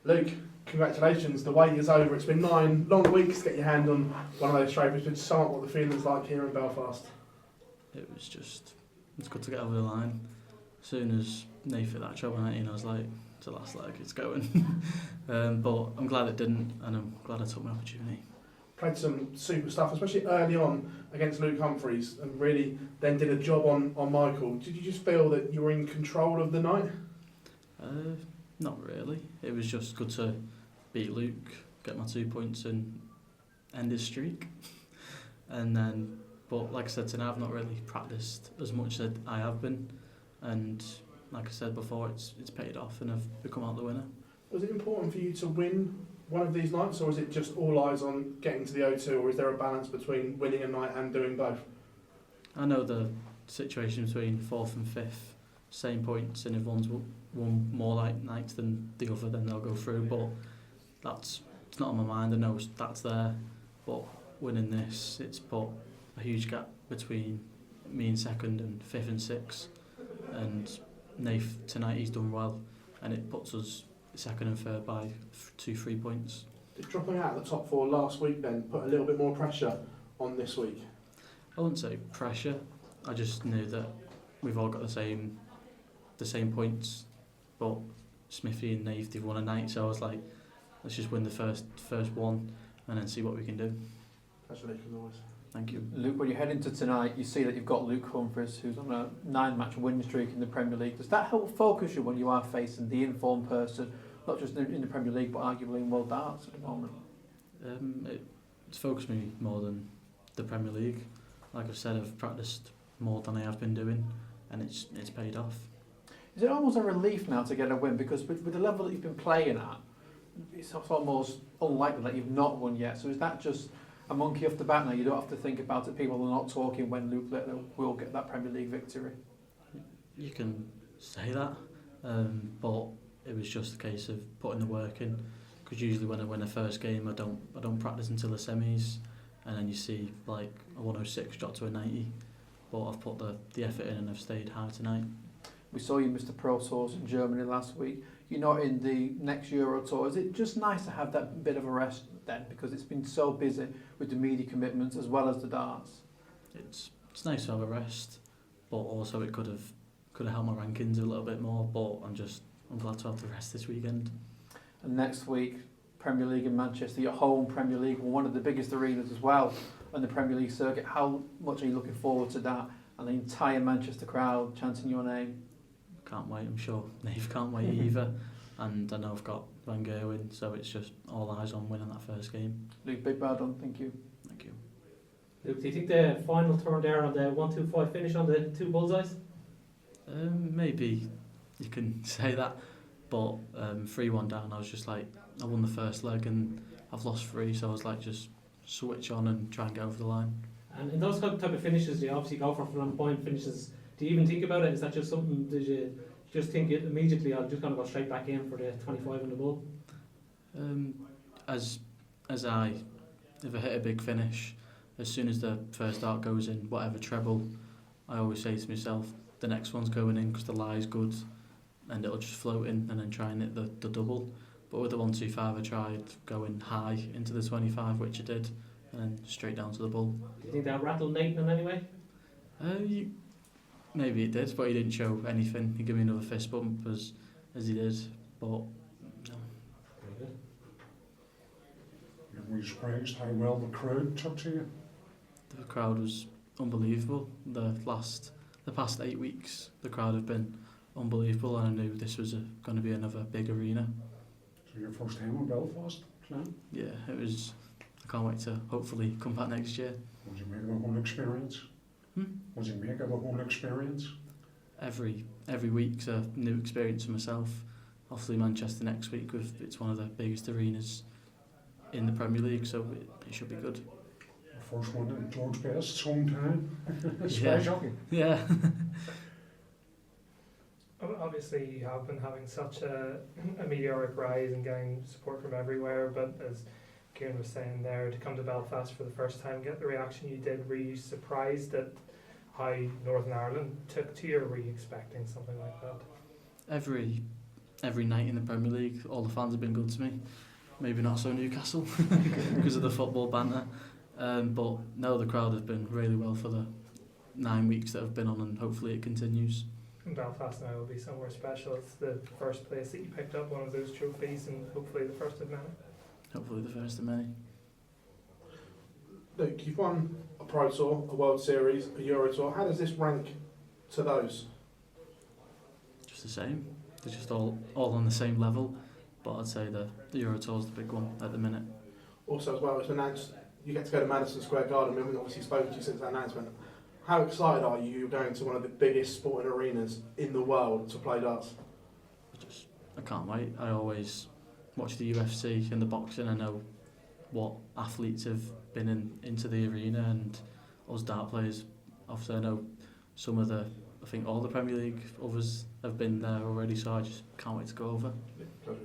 Luke, congratulations. The wait is over. It's been 9 long weeks to get your hand on one of those trophies. But sum up what the feeling's like here in Belfast. It's good to get over the line. As soon as Nathan hit that job on 18, I was like, it's the last leg, it's going. But I'm glad it didn't, and I'm glad I took my opportunity. Played some super stuff, especially early on against Luke Humphries, and really then did a job on Michael. Did you just feel that you were in control of the night? Not really. It was just good to beat Luke, get my 2 points and end his streak. But like I said tonight, I've not really practised as much as I have been. And like I said before, it's paid off and I've become out the winner. Was it important for you to win one of these nights, or is it just all eyes on getting to the O2, or is there a balance between winning a night and doing both? I know the situation between 4th and 5th, same points, and if one's won more nights than the other, then they'll go through. But it's not on my mind. I know that's there, but winning this, it's put a huge gap between me and 2nd and 5th and 6th. And Nath tonight, he's done well, and it puts us 2nd and 3rd by 2-3 points. Did dropping out of the top 4 last week then put a little bit more pressure on this week? I wouldn't say pressure. I just knew that we've all got the same points, but Smithy and Nath, they've won a night, so I was like, let's just win the first one and then see what we can do. Congratulations always. Thank you. Luke, when you head into tonight, you see that you've got Luke Humphries, who's on a 9-match win streak in the Premier League. Does that help focus you when you are facing the informed person, not just in the Premier League, but arguably in World Darts at the moment? It's focused me more than the Premier League. Like I've said, I've practised more than I have been doing, and it's paid off. Is it almost a relief now to get a win? Because with the level that you've been playing at, it's almost unlikely that you've not won yet. So is that just a monkey off the back now? You don't have to think about it. People are not talking when Luke Littler will get that Premier League victory. You can say that, but it was just a case of putting the work in. Because usually when I win a first game, I don't practice until the semis, and then you see like a 106 drop to a 90. But I've put the effort in and I've stayed high tonight. We saw you Mr. Pro Tours in Germany last week. You're not in the next Euro Tour. Is it just nice to have that bit of a rest then? Because it's been so busy with the media commitments as well as the darts. It's nice to have a rest, but also it could have helped my rankings a little bit more. But I'm glad to have the rest this weekend. And next week, Premier League in Manchester, your home Premier League, one of the biggest arenas as well on the Premier League circuit. How much are you looking forward to that? And the entire Manchester crowd chanting your name. Can't wait. I'm sure Nave can't wait either. And I know I've got Van Gerwen, so it's just all eyes on winning that first game. Luke, big well done. Thank you. Thank you. Luke, do you think the final turn there on the 1-2-5 finish on the 2 bullseyes? Maybe you can say that, but 3-1 down, I was just like, I won the first leg and I've lost 3, so I was like, just switch on and try and get over the line. And in those type of finishes, you obviously go for from point finishes. Do you even think about it? Is that just something? Did you just think it immediately? I'm just going to go straight back in for the 25 in the bull. If I hit a big finish, as soon as the first dart goes in, whatever treble, I always say to myself, the next one's going in because the lie's good, and it'll just float in and then try and hit the double. But with the 1-2-5, I tried going high into the 25, which I did, and then straight down to the bull. Do you think that rattled Nathan in any way? Maybe it did, but he didn't show anything. He gave me another fist bump as he did, but no. Very good. Were you surprised how well the crowd took to you? The crowd was unbelievable. The past 8 weeks, the crowd have been unbelievable, and I knew this was going to be another big arena. So your first time in Belfast, Clem? Yeah, it was. I can't wait to hopefully come back next year. Was you making a whole experience? Was it make it a whole experience? Every week's a new experience for myself. Hopefully Manchester next week, it's one of the biggest arenas in the Premier League, so it should be good. The first one in George Best's hometown. Special. Yeah. Obviously you have been having such a meteoric rise and getting support from everywhere, but as Kieran was saying there, to come to Belfast for the first time, get the reaction you did, were you surprised at how Northern Ireland took to you, or were you expecting something like that? Every every night in the Premier League. All the fans have been good to me. Maybe not so Newcastle because of the football banter. But no, the crowd have been really well for the 9 weeks that have been on, and hopefully it continues. And Belfast now will be somewhere special. It's the first place that you picked up one of those trophies, and hopefully the first of many. Hopefully the first of many. Luke, you've won a Pro Tour, a World Series, a Euro Tour. How does this rank to those? Just the same. They're just all on the same level. But I'd say the Euro Tour's the big one at the minute. Also, as well, it's been announced you get to go to Madison Square Garden. We haven't obviously spoken to you since that announcement. How excited are you? You're going to one of the biggest sporting arenas in the world to play darts. I can't wait. I always watch the UFC and the boxing. I know what athletes have been into the arena, and us dart players. Obviously, I know some of the. I think all the Premier League others have been there already, so I just can't wait to go over. Pleasure.